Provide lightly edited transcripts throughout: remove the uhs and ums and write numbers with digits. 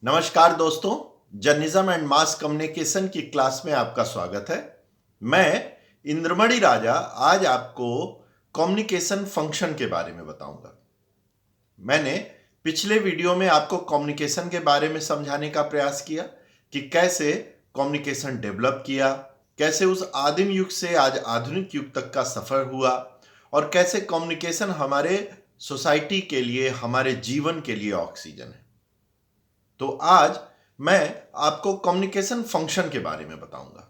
नमस्कार दोस्तों, journalism and mass communication की क्लास में आपका स्वागत है। मैं इंद्रमणि राजा आज आपको कम्युनिकेशन फंक्शन के बारे में बताऊंगा। मैंने पिछले वीडियो में आपको कम्युनिकेशन के बारे में समझाने का प्रयास किया कि कैसे कम्युनिकेशन डेवलप किया, कैसे उस आदिम युग से आज आधुनिक युग तक का सफर हुआ और कैसे कम्युनिकेशन हमारे सोसाइटी के लिए, हमारे जीवन के लिए ऑक्सीजन है। तो आज मैं आपको कम्युनिकेशन फंक्शन के बारे में बताऊंगा।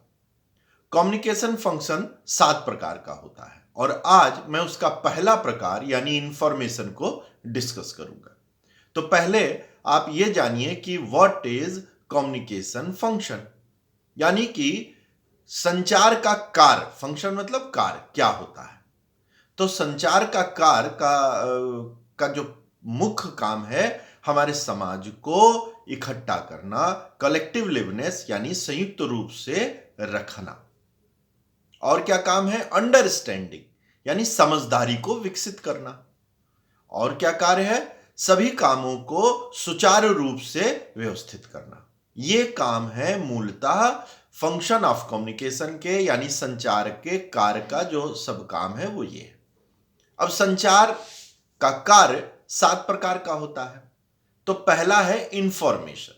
कम्युनिकेशन फंक्शन 7 प्रकार का होता है और आज मैं उसका पहला प्रकार यानी इंफॉर्मेशन को डिस्कस करूंगा। तो पहले आप ये जानिए कि व्हाट इज कम्युनिकेशन फंक्शन, यानी कि संचार का कार्य। फंक्शन मतलब कार्य, क्या होता है। तो संचार का कार्य का जो मुख्य काम है, हमारे समाज को इकट्ठा करना, कलेक्टिव लिवनेस यानी संयुक्त रूप से रखना। और क्या काम है? अंडरस्टैंडिंग यानी समझदारी को विकसित करना। और क्या कार्य है? सभी कामों को सुचारू रूप से व्यवस्थित करना। ये काम है मूलतः फंक्शन ऑफ कम्युनिकेशन के, यानी संचार के कार्य का जो सब काम है वो ये है। अब संचार का कार्य 7 प्रकार का होता है। तो पहला है इंफॉर्मेशन।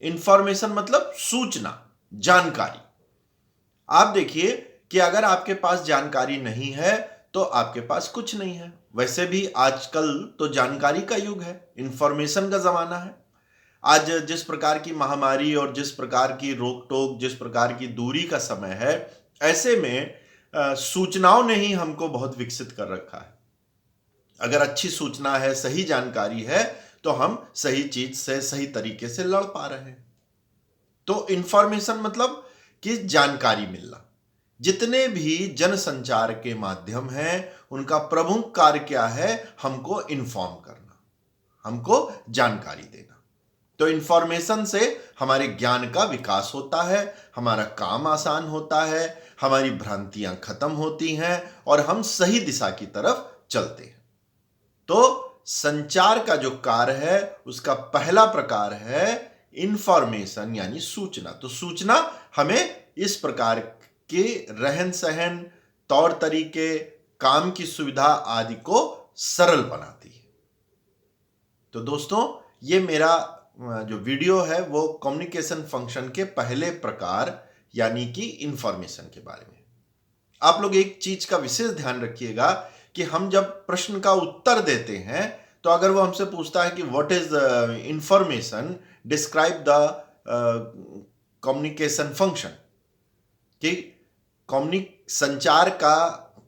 इंफॉर्मेशन मतलब सूचना, जानकारी। आप देखिए कि अगर आपके पास जानकारी नहीं है तो आपके पास कुछ नहीं है। वैसे भी आजकल तो जानकारी का युग है, इंफॉर्मेशन का जमाना है। आज जिस प्रकार की महामारी और जिस प्रकार की रोक टोक, जिस प्रकार की दूरी का समय है, ऐसे में सूचनाओं ने ही हमको बहुत विकसित कर रखा है। अगर अच्छी सूचना है, सही जानकारी है, तो हम सही चीज से सही तरीके से लड़ पा रहे हैं। तो इंफॉर्मेशन मतलब कि जानकारी मिलना। जितने भी जनसंचार के माध्यम हैं, उनका प्रमुख कार्य क्या है? हमको इन्फॉर्म करना, हमको जानकारी देना। तो इंफॉर्मेशन से हमारे ज्ञान का विकास होता है, हमारा काम आसान होता है, हमारी भ्रांतियां खत्म होती हैं और हम सही दिशा की तरफ चलते हैं। तो संचार का जो कार्य है उसका पहला प्रकार है इंफॉर्मेशन यानी सूचना। तो सूचना हमें इस प्रकार के रहन सहन, तौर तरीके, काम की सुविधा आदि को सरल बनाती है। तो दोस्तों, ये मेरा जो वीडियो है वो कम्युनिकेशन फंक्शन के पहले प्रकार यानी कि इंफॉर्मेशन के बारे में। आप लोग एक चीज का विशेष ध्यान रखिएगा कि हम जब प्रश्न का उत्तर देते हैं तो अगर वो हमसे पूछता है कि what is information, describe the communication function, कि संचार का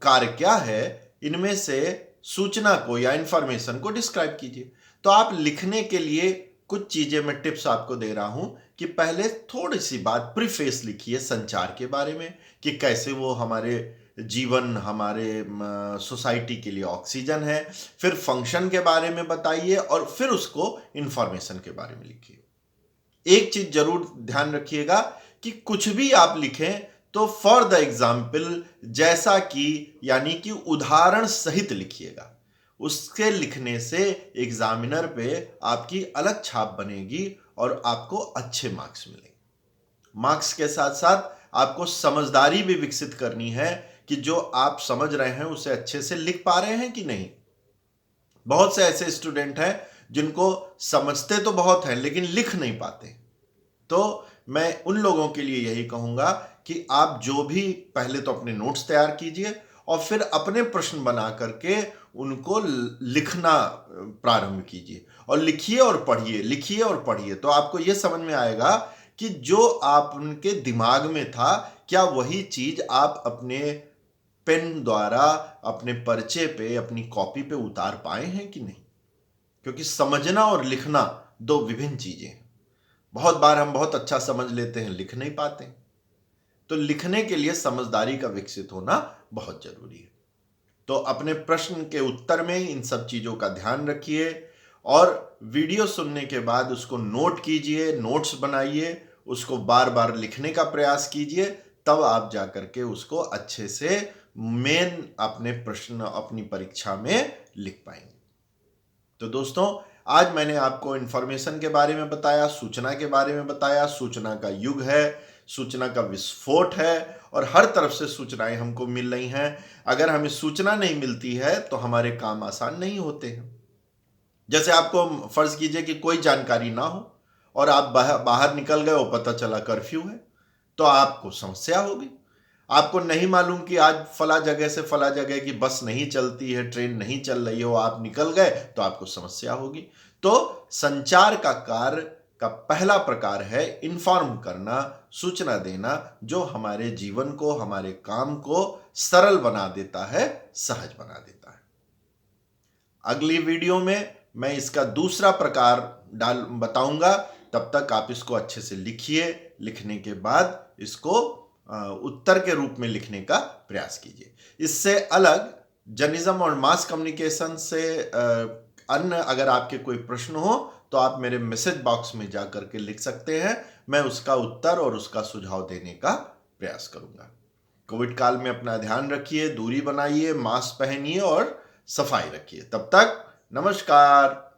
कार्य क्या है, इनमें से सूचना को या इंफॉर्मेशन को डिस्क्राइब कीजिए। तो आप लिखने के लिए कुछ चीजें मैं टिप्स आपको दे रहा हूं कि पहले थोड़ी सी बात प्रीफेस लिखिए संचार के बारे में, कि कैसे वो हमारे जीवन, हमारे सोसाइटी के लिए ऑक्सीजन है। फिर फंक्शन के बारे में बताइए और फिर उसको इंफॉर्मेशन के बारे में लिखिए। एक चीज जरूर ध्यान रखिएगा कि कुछ भी आप लिखें तो फॉर द एग्जाम्पल, जैसा कि, यानी कि उदाहरण सहित लिखिएगा। उसके लिखने से एग्जामिनर पे आपकी अलग छाप बनेगी और आपको अच्छे मार्क्स मिलेंगे। मार्क्स के साथ साथ आपको समझदारी भी विकसित करनी है कि जो आप समझ रहे हैं उसे अच्छे से लिख पा रहे हैं कि नहीं। बहुत से ऐसे स्टूडेंट हैं जिनको समझते तो बहुत हैं लेकिन लिख नहीं पाते। तो मैं उन लोगों के लिए यही कहूंगा कि आप जो भी पहले तो अपने नोट्स तैयार कीजिए और फिर अपने प्रश्न बना करके उनको लिखना प्रारंभ कीजिए। और लिखिए और पढ़िए, लिखिए और पढ़िए, तो आपको यह समझ में आएगा कि जो आप उनके दिमाग में था, क्या वही चीज आप अपने पेन द्वारा, अपने पर्चे पे, अपनी कॉपी पे उतार पाए हैं कि नहीं। क्योंकि समझना और लिखना दो विभिन्न चीजें हैं। बहुत बार हम बहुत अच्छा समझ लेते हैं, लिख नहीं पाते। तो लिखने के लिए समझदारी का विकसित होना बहुत जरूरी है। तो अपने प्रश्न के उत्तर में इन सब चीजों का ध्यान रखिए और वीडियो सुनने के बाद उसको नोट कीजिए, नोट्स बनाइए, उसको बार बार लिखने का प्रयास कीजिए। तब आप जाकर के उसको अच्छे से मेन अपने प्रश्न, अपनी परीक्षा में लिख पाएंगे। तो दोस्तों, आज मैंने आपको इंफॉर्मेशन के बारे में बताया, सूचना के बारे में बताया। सूचना का युग है, सूचना का विस्फोट है और हर तरफ से सूचनाएं हमको मिल रही हैं। अगर हमें सूचना नहीं मिलती है तो हमारे काम आसान नहीं होते हैं। जैसे आपको फर्ज कीजिए कि कोई जानकारी ना हो और आप बाहर निकल गए और पता चला कर्फ्यू है, तो आपको समस्या होगी। आपको नहीं मालूम कि आज फला जगह से फला जगह की बस नहीं चलती है, ट्रेन नहीं चल रही हो, आप निकल गए तो आपको समस्या होगी। तो संचार का कार्य का पहला प्रकार है इन्फॉर्म करना, सूचना देना, जो हमारे जीवन को, हमारे काम को सरल बना देता है, सहज बना देता है। अगली वीडियो में मैं इसका दूसरा प्रकार बताऊंगा। तब तक आप इसको अच्छे से लिखिए। लिखने के बाद इसको उत्तर के रूप में लिखने का प्रयास कीजिए। इससे अलग जर्नलिज्म और मास कम्युनिकेशन से अन्य अगर आपके कोई प्रश्न हो तो आप मेरे मैसेज बॉक्स में जा करके लिख सकते हैं। मैं उसका उत्तर और उसका सुझाव देने का प्रयास करूंगा। कोविड काल में अपना ध्यान रखिए, दूरी बनाइए, मास्क पहनिए और सफाई रखिए। तब तक नमस्कार।